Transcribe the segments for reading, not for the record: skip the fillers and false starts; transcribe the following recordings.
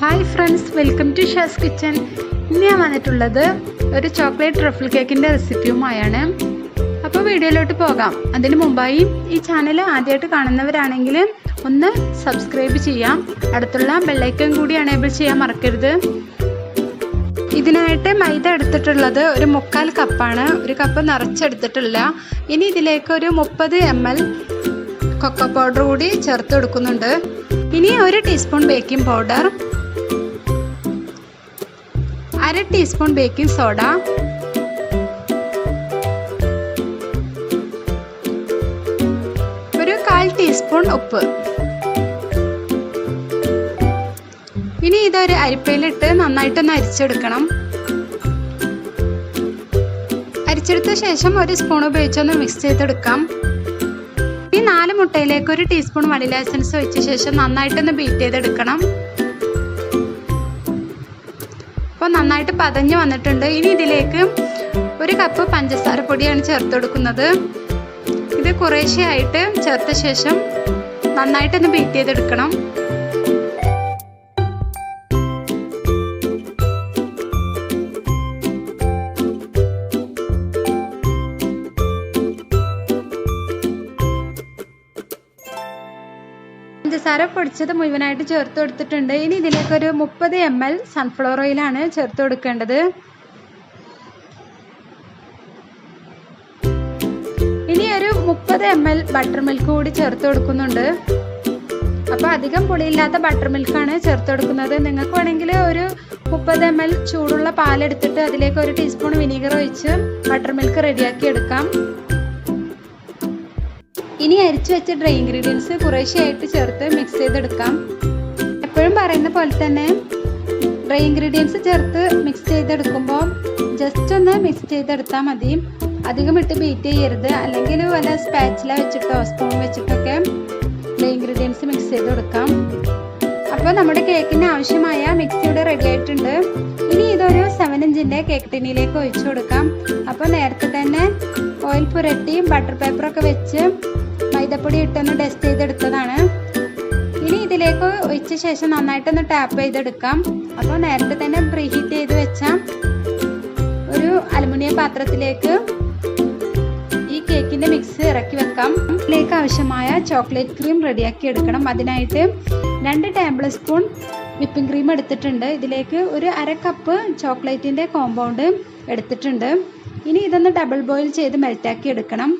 Hi friends, welcome to Shaz kitchen. ഇന്ന് ഞാൻ വന്നിട്ടുള്ളത് ഒരു ചോക്ലേറ്റ് ട്രഫിൾ കേക്കിൻ്റെ റെസിപ്പിയുമായാണ്. അപ്പോൾ വീഡിയോയിലോട്ട് പോകാം. അതിന് മുമ്പായി ഈ ചാനൽ ആദ്യമായിട്ട് കാണുന്നവരാണെങ്കിൽ ഒന്ന് സബ്സ്ക്രൈബ് ചെയ്യാം. അടുത്തുള്ള ബെല്ലൈക്കൺ കൂടി എനേബിൾ ചെയ്യാൻ മറക്കരുത്. ഇതിനായിട്ട് മൈദ എടുത്തിട്ടുള്ളത് ഒരു 3/4 കപ്പാണ്. ഒരു കപ്പ് നിറച്ചെടുത്തിട്ടില്ല. ഇനി ഇതിലേക്ക് ഒരു 30 ml കൊക്കോ പൗഡർ കൂടി ചേർത്ത് കൊടുക്കുന്നുണ്ട്. ഇനി 1 teaspoon baking powder, 1/2 teaspoon baking soda, ഒരു 1/4 ടീസ്പൂൺ ഉപ്പ്. ഇനി ഇതൊരു അരിപ്പയിലിട്ട് നന്നായിട്ടൊന്ന് അരിച്ചെടുക്കണം. അരിച്ചെടുത്ത ശേഷം 1 സ്പൂൺ ഉപയോഗിച്ചൊന്ന് മിക്സ് ചെയ്തെടുക്കാം. ഈ 4 മുട്ടയിലേക്ക് 1 ടീസ്പൂൺ വനില എസൻസ് ഒഴിച്ച ശേഷം നന്നായിട്ടൊന്ന് ബീറ്റ് ചെയ്തെടുക്കണം. അപ്പോൾ നന്നായിട്ട് പതഞ്ഞ് വന്നിട്ടുണ്ട്. ഇനി ഇതിലേക്ക് 1 കപ്പ് പഞ്ചസാര പൊടിയാണ് ചേർത്ത് കൊടുക്കുന്നത്. ഇത് കുറേശ്ശെയായിട്ട് ചേർത്ത ശേഷം നന്നായിട്ടൊന്ന് ബീറ്റ് ചെയ്തെടുക്കണം. പഞ്ചസാര പൊടിച്ചത് മുഴുവനായിട്ട് ചേർത്ത് കൊടുത്തിട്ടുണ്ട്. ഇനി ഇതിലേക്ക് ഒരു 30 ml സൺഫ്ലവർ ഓയിലാണ് ചേർത്ത് കൊടുക്കേണ്ടത്. ഇനി ഒരു 30 ml ബട്ടർ മിൽക്ക് കൂടി ചേർത്ത് കൊടുക്കുന്നുണ്ട്. അപ്പോൾ അധികം പുളിയില്ലാത്ത ബട്ടർ മിൽക്കാണ് ചേർത്ത് കൊടുക്കുന്നത്. നിങ്ങൾക്ക് വേണമെങ്കിൽ ഒരു 30 ml ചൂടുള്ള പാലെടുത്തിട്ട് അതിലേക്ക് 1 ടീസ്പൂൺ വിനീഗർ ഒഴിച്ച് ബട്ടർ മിൽക്ക് റെഡിയാക്കി എടുക്കാം. ഇനി അരിച്ചു വെച്ച ഡ്രൈ ഇൻഗ്രീഡിയൻസ് കുറേശ്ശെയായിട്ട് ചേർത്ത് മിക്സ് ചെയ്തെടുക്കാം. എപ്പോഴും പറയുന്ന പോലെ തന്നെ ഡ്രൈ ഇൻഗ്രീഡിയൻസ് ചേർത്ത് മിക്സ് ചെയ്തെടുക്കുമ്പോൾ ജസ്റ്റ് ഒന്ന് മിക്സ് ചെയ്തെടുത്താൽ മതി. അധികം ഇട്ട് ബീറ്റ് ചെയ്യരുത്, അല്ലെങ്കിൽ വല്ല സ്പാച്ചില വെച്ചിട്ടോ സ്പൂൺ വെച്ചിട്ടൊക്കെ ഡ്രൈ ഇൻഗ്രീഡിയൻസ് മിക്സ് ചെയ്ത് കൊടുക്കാം. അപ്പോൾ നമ്മുടെ കേക്കിന് ആവശ്യമായ മിക്സ് ഇവിടെ റെഡി ആയിട്ടുണ്ട്. ഇനി ഇതൊരു 7 ഇഞ്ചിൻ്റെ കേക്ക് ടിന്നിലേക്ക് ഒഴിച്ചു കൊടുക്കാം. അപ്പോൾ നേരത്തെ തന്നെ ഓയിൽ പുരട്ടി ബട്ടർ പേപ്പറൊക്കെ വെച്ച് മൈദപ്പൊടി ഇട്ടൊന്ന് ഡസ്റ്റ് ചെയ്തെടുത്തതാണ്. ഇനി ഇതിലേക്ക് ഒഴിച്ച ശേഷം നന്നായിട്ടൊന്ന് ടാപ്പ് ചെയ്തെടുക്കാം. അപ്പോൾ നേരത്തെ തന്നെ പ്രീഹീറ്റ് ചെയ്ത് വെച്ച ഒരു അലുമിനിയം പാത്രത്തിലേക്ക് ഈ കേക്കിൻ്റെ മിക്സ് ഇറക്കി വെക്കാം. ഇതിലേക്ക് ആവശ്യമായ ചോക്ലേറ്റ് ക്രീം റെഡിയാക്കി എടുക്കണം. അതിനായിട്ട് 2 ടേബിൾ സ്പൂൺ വിപ്പിംഗ് ക്രീം എടുത്തിട്ടുണ്ട്. ഇതിലേക്ക് ഒരു 1/2 കപ്പ് ചോക്ലേറ്റിൻ്റെ കോമ്പൗണ്ട് എടുത്തിട്ടുണ്ട്. ഇനി ഇതൊന്ന് ഡബിൾ ബോയിൽ ചെയ്ത് മെൽറ്റാക്കി എടുക്കണം.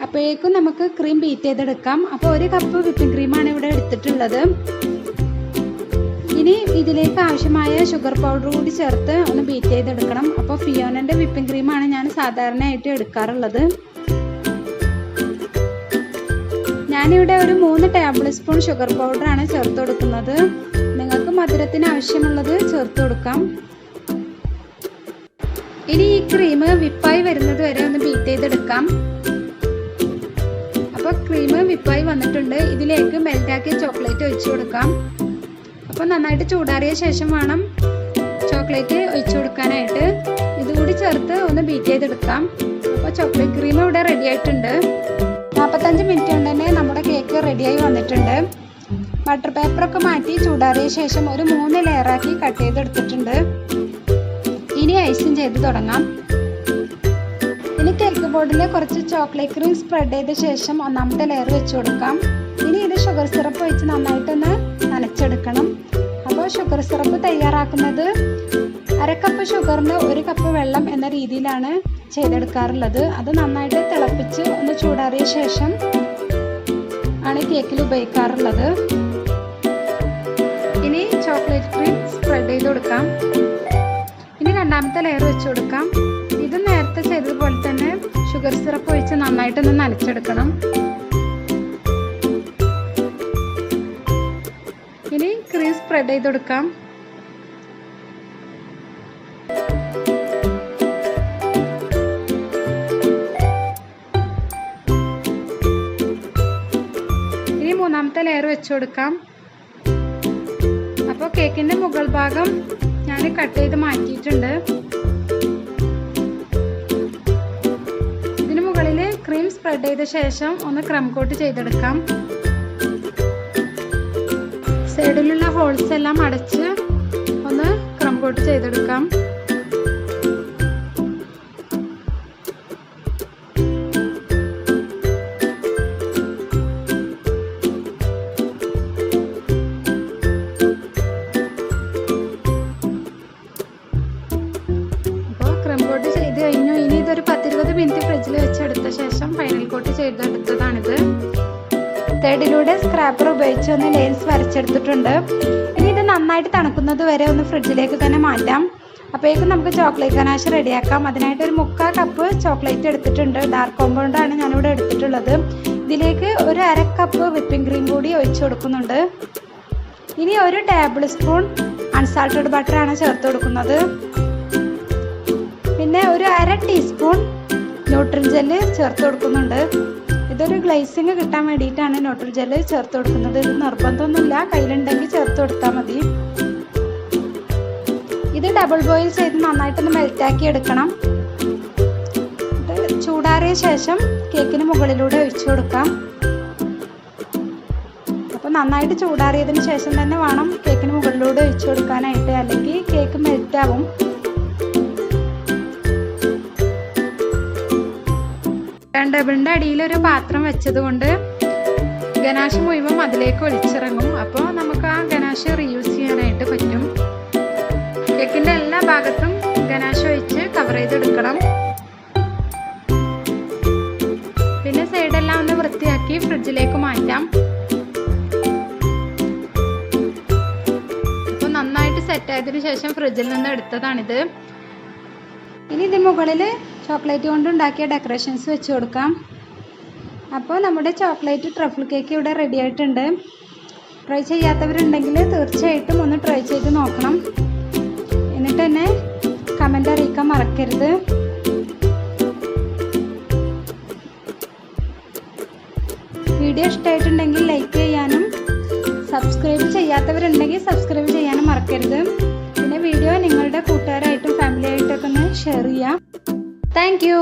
അപ്പോഴേക്കും നമുക്ക് ക്രീം ബീറ്റ് ചെയ്തെടുക്കാം. അപ്പോൾ 1 കപ്പ് വിപ്പിംഗ് ക്രീമാണ് ഇവിടെ എടുത്തിട്ടുള്ളത്. ഇനി ഇതിലേക്ക് ആവശ്യമായ ഷുഗർ പൗഡർ കൂടി ചേർത്ത് ഒന്ന് ബീറ്റ് ചെയ്തെടുക്കണം. അപ്പോൾ ഫിയോനൻ്റെ വിപ്പിംഗ് ക്രീമാണ് ഞാൻ സാധാരണയായിട്ട് എടുക്കാറുള്ളത്. ഞാനിവിടെ ഒരു 3 ടേബിൾ സ്പൂൺ ഷുഗർ പൗഡറാണ് ചേർത്ത് കൊടുക്കുന്നത്. നിങ്ങൾക്ക് മധുരത്തിന് ആവശ്യമുള്ളത് ചേർത്ത് കൊടുക്കാം. ഇനി ഈ ക്രീം വിപ്പായി വരുന്നത് വരെ ഒന്ന് ബീറ്റ് ചെയ്തെടുക്കാം. അപ്പോൾ ക്രീം വിപ്പായി വന്നിട്ടുണ്ട്. ഇതിലേക്ക് മെൽറ്റാക്കിയ ചോക്ലേറ്റ് ഒഴിച്ചു കൊടുക്കാം. അപ്പോൾ നന്നായിട്ട് ചൂടാറിയ ശേഷം വേണം ചോക്ലേറ്റ് ഒഴിച്ചു കൊടുക്കാനായിട്ട്. ഇതുകൂടി ചേർത്ത് ഒന്ന് ബീറ്റ് ചെയ്തെടുക്കാം. അപ്പോൾ ചോക്ലേറ്റ് ക്രീം ഇവിടെ റെഡി ആയിട്ടുണ്ട്. 45 മിനിറ്റ് കൊണ്ട് തന്നെ നമ്മുടെ കേക്ക് റെഡിയായി വന്നിട്ടുണ്ട്. ബട്ടർ പേപ്പറൊക്കെ മാറ്റി ചൂടാറിയ ശേഷം ഒരു 3 ലെയറാക്കി കട്ട് ചെയ്തെടുത്തിട്ടുണ്ട്. ഇനി ഐസിങ് ചെയ്ത് തുടങ്ങാം. ഇനി കേക്ക് ബോർഡിൽ കുറച്ച് ചോക്ലേറ്റ് ക്രീം സ്പ്രെഡ് ചെയ്ത ശേഷം 1ാമത്തെ ലെയർ വെച്ച് കൊടുക്കാം. ഇനി ഇത് ഷുഗർ സിറപ്പ് ഒഴിച്ച് നന്നായിട്ടൊന്ന് നനച്ചെടുക്കണം. അപ്പോൾ ഷുഗർ സിറപ്പ് തയ്യാറാക്കുന്നത് 1/2 കപ്പ് ഷുഗറിന് 1 കപ്പ് വെള്ളം എന്ന രീതിയിലാണ് ചെയ്തെടുക്കാറുള്ളത്. അത് നന്നായിട്ട് തിളപ്പിച്ച് ഒന്ന് ചൂടാറിയ ശേഷം ആണ് കേക്കിൽ ഉപയോഗിക്കാറുള്ളത്. ഇനി ചോക്ലേറ്റ് ക്രീം സ്പ്രെഡ് ചെയ്ത് കൊടുക്കാം. ഇനി 2ാമത്തെ ലെയർ വെച്ച് കൊടുക്കാം. ഇത് നേരത്തെ ചെയ്തതുപോലെ തന്നെ ഷുഗർ സിറപ്പ് ഒഴിച്ച് നന്നായിട്ടൊന്ന് നനച്ചെടുക്കണം. ഇനി ക്രീം സ്പ്രെഡ് ചെയ്ത് കൊടുക്കാം. ഇനി 3ാമത്തെ ലെയർ വെച്ച് കൊടുക്കാം. അപ്പോൾ കേക്കിൻ്റെ മുകൾ ഭാഗം ഞാൻ കട്ട് ചെയ്ത് മാറ്റിയിട്ടുണ്ട്. ഇതിന് മുകളിൽ ക്രീം സ്പ്രെഡ് ചെയ്ത ശേഷം ഒന്ന് ക്രം കോട്ട് ചെയ്തെടുക്കാം. സൈഡിലുള്ള ഹോൾസ് എല്ലാം അടച്ച് കോട്ട് ചെയ്തെടുക്കാം. കോട്ട് ചെയ്ത് കഴിഞ്ഞു. ഇനി ഇതൊരു 10-20 മിനിറ്റ് ഫ്രിഡ്ജിൽ വെച്ചെടുത്ത ശേഷം ഫൈനൽ കോട്ട് ചെയ്തെടുത്തതാണിത്. തേർഡിലൂടെ സ്ക്രാപ്പർ ഉപയോഗിച്ച് ഒന്ന് ലൈൻസ് വരച്ചെടുത്തിട്ടുണ്ട്. ഇനി ഇത് നന്നായിട്ട് തണുക്കുന്നത് വരെ ഒന്ന് ഫ്രിഡ്ജിലേക്ക് തന്നെ മാറ്റാം. അപ്പോഴേക്കും നമുക്ക് ചോക്ലേറ്റ് ഗനാഷ് റെഡിയാക്കാം. അതിനായിട്ട് ഒരു 3/4 കപ്പ് ചോക്ലേറ്റ് എടുത്തിട്ടുണ്ട്. ഡാർക്ക് കോമ്പൗണ്ടാണ് ഞാനിവിടെ എടുത്തിട്ടുള്ളത്. ഇതിലേക്ക് ഒരു 1/2 കപ്പ് വിപ്പിംഗ് ക്രീം കൂടി ഒഴിച്ചു കൊടുക്കുന്നുണ്ട്. ഇനി ഒരു ടേബിൾ സ്പൂൺ അൺസാൾട്ടഡ് ബട്ടറാണ് ചേർത്ത് കൊടുക്കുന്നത്. പിന്നെ ഒരു 1/2 ടീസ്പൂൺ ന്യൂട്രിൻ ജെല്ല് ചേർത്ത് കൊടുക്കുന്നുണ്ട്. ഇതൊരു ഗ്ലേസിങ് കിട്ടാൻ വേണ്ടിയിട്ടാണ് ന്യൂട്രിൻ ജെല്ല് ചേർത്ത് കൊടുക്കുന്നത്. ഇത് നിർബന്ധമൊന്നുമില്ല, കയ്യിലുണ്ടെങ്കിൽ ചേർത്ത് കൊടുത്താൽ മതി. ഇത് ഡബിൾ ബോയിൽ ചെയ്ത് നന്നായിട്ടൊന്ന് മെൽറ്റാക്കി എടുക്കണം. ഇത് ചൂടാറിയ ശേഷം കേക്കിന് മുകളിലൂടെ ഒഴിച്ചു കൊടുക്കാം. അപ്പോൾ നന്നായിട്ട് ചൂടാറിയതിന് ശേഷം തന്നെ വേണം കേക്കിന് മുകളിലൂടെ ഒഴിച്ചു കൊടുക്കാനായിട്ട്, അല്ലെങ്കിൽ കേക്ക് മെൽറ്റാവും. ടേബിളിൻ്റെ അടിയിൽ ഒരു പാത്രം വെച്ചത് കൊണ്ട് ഗനാഷ് മുഴുവൻ അതിലേക്ക് ഒലിച്ചിറങ്ങും. അപ്പോൾ നമുക്ക് ആ ഗനാഷ് റീയൂസ് ചെയ്യാനായിട്ട് പറ്റും. കേക്കിൻ്റെ എല്ലാ ഭാഗത്തും ഗനാഷ് ഒഴിച്ച് കവർ ചെയ്തെടുക്കണം. പിന്നെ സൈഡെല്ലാം ഒന്ന് വൃത്തിയാക്കി ഫ്രിഡ്ജിലേക്ക് മാറ്റാം. അപ്പോൾ നന്നായിട്ട് സെറ്റായതിനു ശേഷം ഫ്രിഡ്ജിൽ നിന്ന് എടുത്തതാണിത്. ഇനി ഇതിന് മുകളിൽ ചോക്ലേറ്റ് കൊണ്ട് ഉണ്ടാക്കിയ ഡെക്കറേഷൻസ് വെച്ച് കൊടുക്കാം. അപ്പോൾ നമ്മുടെ ചോക്ലേറ്റ് ട്രഫിൾ കേക്ക് ഇവിടെ റെഡി ആയിട്ടുണ്ട്. ട്രൈ ചെയ്യാത്തവരുണ്ടെങ്കിൽ തീർച്ചയായിട്ടും ഒന്ന് ട്രൈ ചെയ്ത് നോക്കണം. എന്നിട്ട് തന്നെ കമൻ്റ് അറിയിക്കാൻ മറക്കരുത്. വീഡിയോ ഇഷ്ടമായിട്ടുണ്ടെങ്കിൽ ലൈക്ക് ചെയ്യാനും സബ്സ്ക്രൈബ് ചെയ്യാത്തവരുണ്ടെങ്കിൽ സബ്സ്ക്രൈബ് ചെയ്യാനും മറക്കരുത്. പിന്നെ വീഡിയോ നിങ്ങളുടെ കൂട്ടുകാരായിട്ടും ഫാമിലി ആയിട്ടൊക്കെ ഒന്ന് ഷെയർ ചെയ്യാം. Thank you.